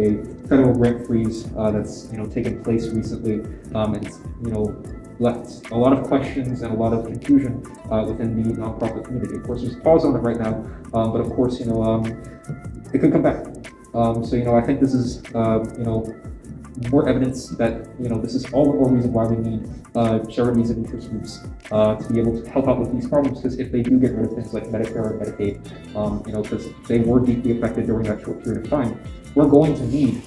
a federal grant freeze that's taken place recently. It's left a lot of questions and a lot of confusion within the nonprofit community. Of course, there's a pause on it right now, but of course, it could come back. So I think this is more evidence that this is all the more reason why we need charities and interest groups to be able to help out with these problems. Because if they do get rid of things like Medicare and Medicaid, because they were deeply affected during that short period of time, we're going to need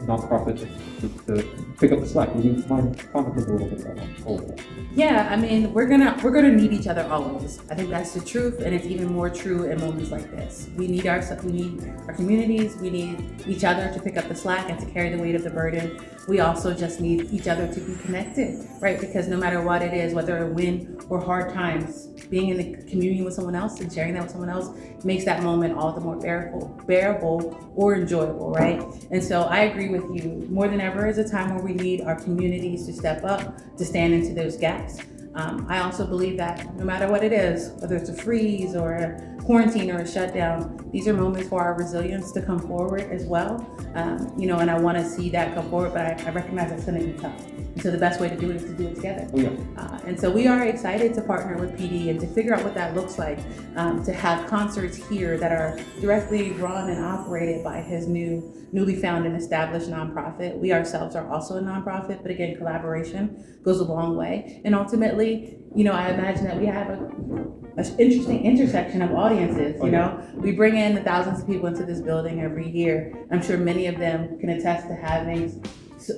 nonprofits to pick up the slack. Would you mind commenting a little bit about that? Yeah, I mean, we're gonna need each other always. I think that's the truth, and it's even more true in moments like this. We need our communities, we need each other to pick up the slack and to carry the weight of the burden. We also just need each other to be connected, right? Because no matter what it is, whether a win or hard times, being in the community with someone else and sharing that with someone else makes that moment all the more bearable or enjoyable, right? And so I agree with you. More than ever is a time where we need our communities to step up, to stand into those gaps. I also believe that no matter what it is, whether it's a freeze or a quarantine or a shutdown, these are moments for our resilience to come forward as well. And I want to see that come forward, but I recognize it's going to be tough. And so the best way to do it is to do it together. Oh, yeah. And so we are excited to partner with PD and to figure out what that looks like, to have concerts here that are directly run and operated by his newly found and established nonprofit. We ourselves are also a nonprofit, but again, collaboration goes a long way. And ultimately, I imagine that we have an interesting intersection of audiences. We bring in thousands of people into this building every year. I'm sure many of them can attest to having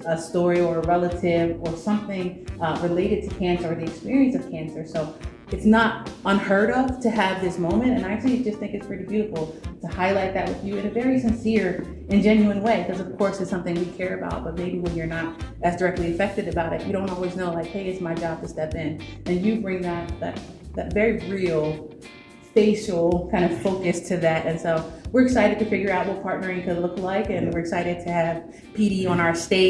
a story or a relative or something related to cancer or the experience of cancer. So it's not unheard of to have this moment, and I actually just think it's pretty beautiful to highlight that with you in a very sincere and genuine way, because of course it's something we care about, but maybe when you're not as directly affected about it, you don't always know, like, hey, it's my job to step in. And you bring that very real facial kind of focus to that. And so we're excited to figure out what partnering could look like, and we're excited to have PD on our stage.